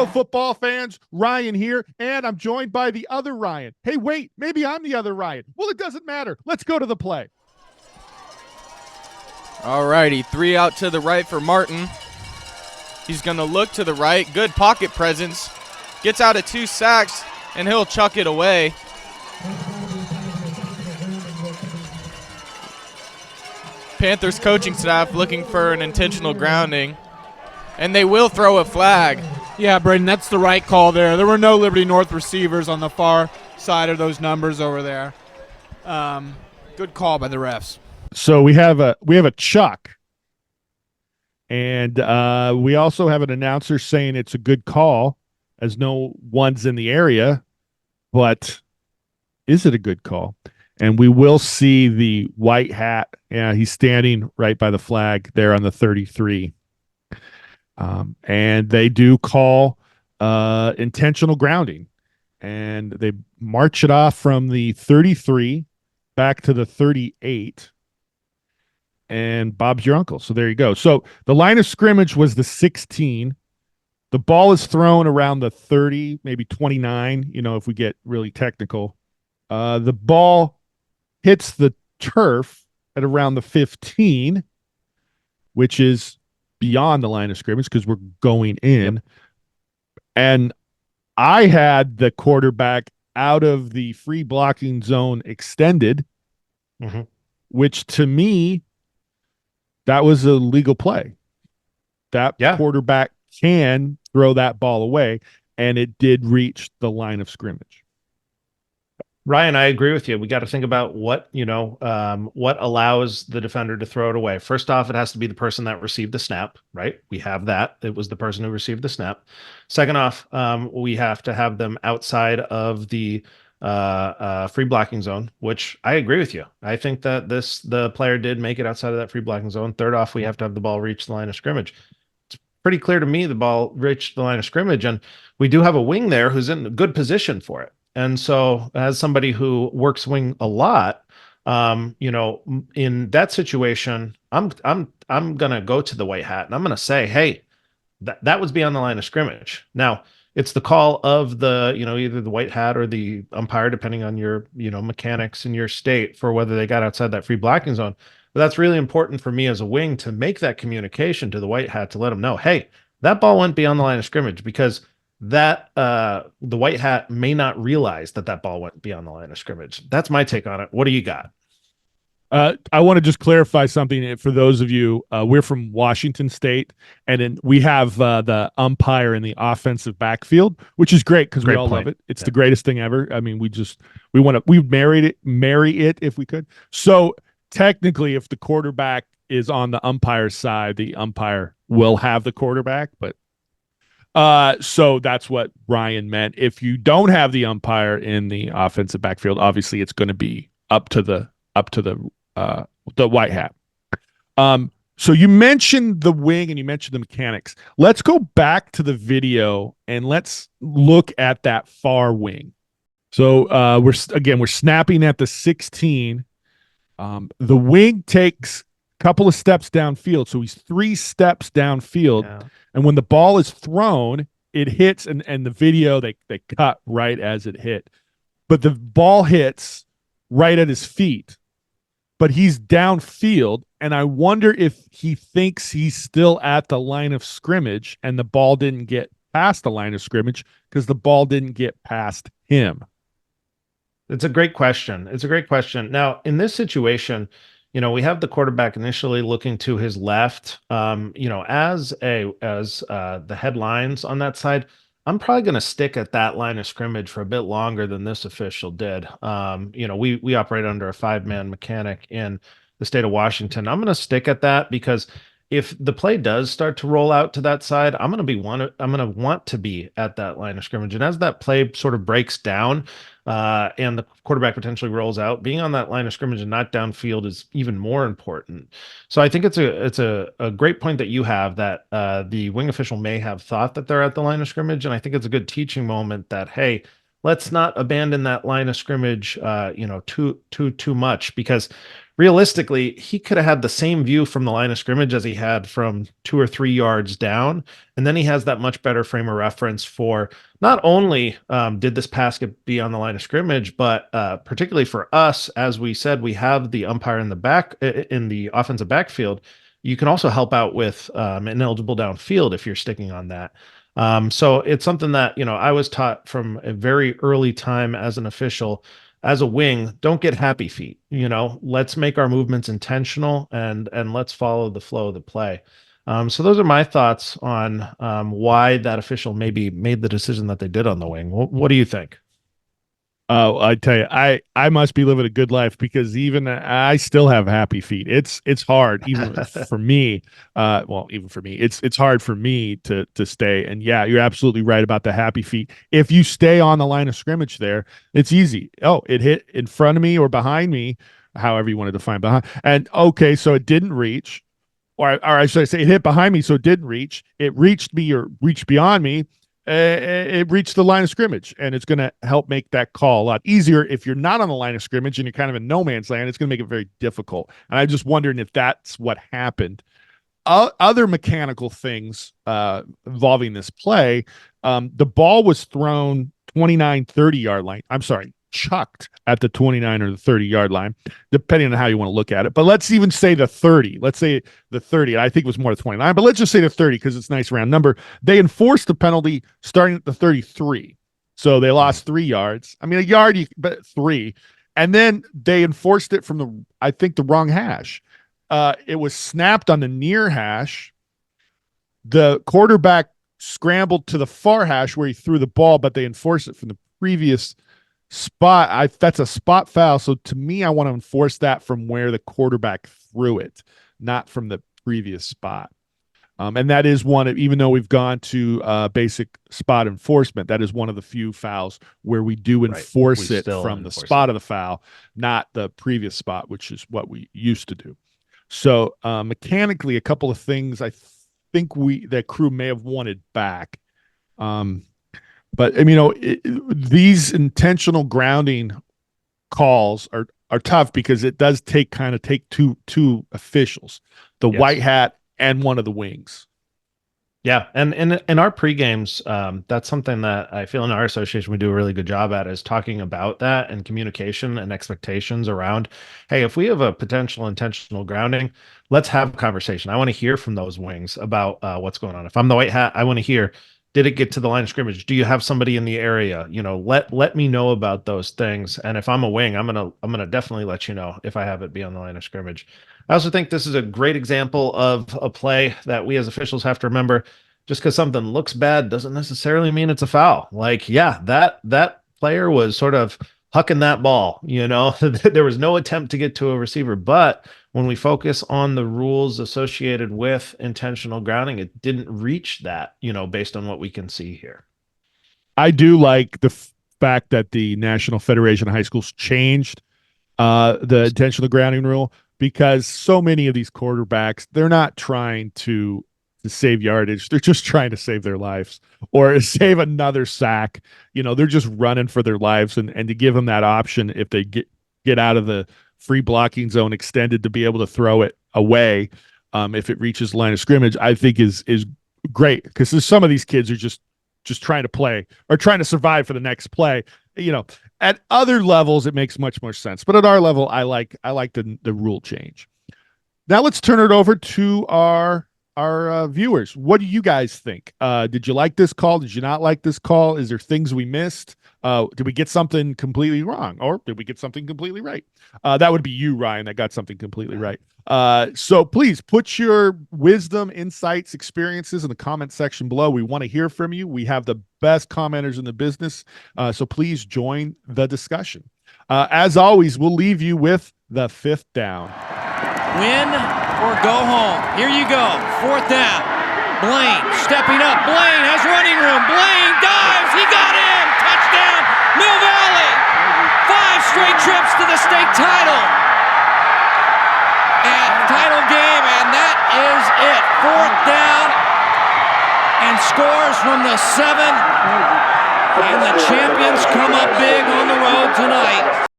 Hello, football fans. Ryan here, and I'm joined by the other Ryan. Hey, wait, maybe I'm the other Ryan. Well, it doesn't matter. Let's go to the play. All righty, 3 out to the right for Martin. He's going to look to the right. Good pocket presence. Gets out of 2 sacks, and he'll chuck it away. Panthers coaching staff looking for an intentional grounding, and they will throw a flag. Yeah, Braden, that's the right call there. There were no Liberty North receivers on the far side of those numbers over there. Good call by the refs. So we have a Chuck, and we also have an announcer saying it's a good call, as no one's in the area. But is it a good call? And we will see the white hat. Yeah, he's standing right by the flag there on the 33. And they do call intentional grounding, and they march it off from the 33 back to the 38. And Bob's your uncle. So there you go. So the line of scrimmage was the 16. The ball is thrown around the 30, maybe 29, if we get really technical. The ball hits the turf at around the 15, which is beyond the line of scrimmage because we're going in. Yep. And I had the quarterback out of the free blocking zone extended, which to me, that was a legal play. That quarterback can throw that ball away, and it did reach the line of scrimmage. Ryan, I agree with you. We got to think about what allows the defender to throw it away. First off, it has to be the person that received the snap, right? We have that. It was the person who received the snap. Second off, we have to have them outside of the free blocking zone, which I agree with you. I think that the player did make it outside of that free blocking zone. Third off, we have to have the ball reach the line of scrimmage. It's pretty clear to me the ball reached the line of scrimmage, and we do have a wing there who's in a good position for it. And so as somebody who works wing a lot, in that situation, I'm going to go to the white hat and I'm going to say, hey, that was beyond the line of scrimmage. Now, it's the call of the, either the white hat or the umpire, depending on your, mechanics in your state for whether they got outside that free blocking zone. But that's really important for me as a wing to make that communication to the white hat to let them know, hey, that ball went beyond the line of scrimmage, because that the white hat may not realize that ball went beyond the line of scrimmage. That's my take on it. What do you got? I want to just clarify something for those of you. We're from Washington State, and then we have the umpire in the offensive backfield, which is great because we all love it. It's the greatest thing ever. I mean, we'd marry it if we could. So technically, if the quarterback is on the umpire's side, the umpire will have the quarterback, but so that's what Ryan meant. If you don't have the umpire in the offensive backfield, obviously it's going to be up to the white hat. So you mentioned the wing and you mentioned the mechanics. Let's go back to the video and let's look at that far wing. So we're snapping at the 16. The wing takes a couple of steps downfield, so he's 3 steps downfield. Yeah. And when the ball is thrown, it hits, and the video, they cut right as it hit. But the ball hits right at his feet. But he's downfield, and I wonder if he thinks he's still at the line of scrimmage and the ball didn't get past the line of scrimmage because the ball didn't get past him. It's a great question. Now, in this situation, we have the quarterback initially looking to his left. As the headlines on that side, I'm probably going to stick at that line of scrimmage for a bit longer than this official did. We operate under a 5-man mechanic in the state of Washington. I'm going to stick at that because if the play does start to roll out to that side, I'm going to want to be at that line of scrimmage. And as that play sort of breaks down, and the quarterback potentially rolls out, being on that line of scrimmage and not downfield is even more important. So I think it's a great point that you have, that the wing official may have thought that they're at the line of scrimmage. And I think it's a good teaching moment that, hey, let's not abandon that line of scrimmage, too much, because realistically, he could have had the same view from the line of scrimmage as he had from 2 or 3 yards down. And then he has that much better frame of reference for not only did this pass get be on the line of scrimmage, but particularly for us, as we said, we have the umpire in the back in the offensive backfield. You can also help out with ineligible downfield if you're sticking on that. So it's something that, I was taught from a very early time as an official, as a wing, don't get happy feet. Let's make our movements intentional and let's follow the flow of the play. So those are my thoughts on why that official maybe made the decision that they did on the wing. What do you think? Oh, I tell you, I must be living a good life because even I still have happy feet. It's hard even for me. Well, even for me, it's hard for me to stay. And yeah, you're absolutely right about the happy feet. If you stay on the line of scrimmage there, it's easy. Oh, it hit in front of me or behind me, however you want to define behind. And okay, so it didn't reach, or I should say, it hit behind me, so it didn't reach. It reached me or reached beyond me. It reached the line of scrimmage, and it's going to help make that call a lot easier. If you're not on the line of scrimmage and you're kind of in no man's land, it's going to make it very difficult. And I'm just wondering if that's what happened. Other mechanical things involving this play, the ball was thrown 29, 30-yard line. I'm sorry, chucked at the 29 or the 30-yard line, depending on how you want to look at it. But let's even say the 30. Let's say the 30. I think it was more the 29, but let's just say the 30 because it's a nice round number. They enforced the penalty starting at the 33. So they lost 3 yards. I mean, a yard, but 3. And then they enforced it from I think, the wrong hash. It was snapped on the near hash. The quarterback scrambled to the far hash where he threw the ball, but they enforced it from the previous spot. That's a spot foul. So to me, I want to enforce that from where the quarterback threw it, not from the previous spot. And that is even though we've gone to basic spot enforcement, that is one of the few fouls where we do enforce it from the spot of the foul, not the previous spot, which is what we used to do. So mechanically, a couple of things I think that crew may have wanted back. But these intentional grounding calls are tough because it does take two officials, the white hat and one of the wings. Yeah, and in our pre-games, that's something that I feel in our association we do a really good job at, is talking about that and communication and expectations around, hey, if we have a potential intentional grounding, let's have a conversation. I want to hear from those wings about what's going on. If I'm the white hat, I want to hear, did it get to the line of scrimmage? Do you have somebody in the area? Let me know about those things. And if I'm a wing, I'm gonna definitely let you know if I have it be on the line of scrimmage. I also think this is a great example of a play that we as officials have to remember. Just because something looks bad doesn't necessarily mean it's a foul. Like, yeah, that player was sort of hucking that ball. There was no attempt to get to a receiver, but when we focus on the rules associated with intentional grounding, it didn't reach that, based on what we can see here. I do like the fact that the National Federation of High Schools changed the intentional grounding rule, because so many of these quarterbacks, they're not trying to save yardage. They're just trying to save their lives or save another sack. They're just running for their lives, and to give them that option if they get out of the free blocking zone extended to be able to throw it away if it reaches the line of scrimmage, I think is great, because some of these kids are just trying to play or trying to survive for the next play. At other levels, it makes much more sense. But at our level, I like the rule change. Now let's turn it over to our viewers. What do you guys think? Did you like this call? Did you not like this call? Is there things we missed? Did we get something completely wrong, or did we get something completely right? That would be you, Ryan, that got something completely right. So please put your wisdom, insights, experiences in the comment section below. We want to hear from you. We have the best commenters in the business, so please join the discussion. As always, we'll leave you with the 5th down. Win or go home. Here you go. 4th down. Blaine stepping up. Blaine has running room. Blaine dives. He got in. Touchdown, Mill Valley. 5 straight trips to the state title. Title game, and that is it. 4th down, and scores from the 7. And the champions come up big on the road tonight.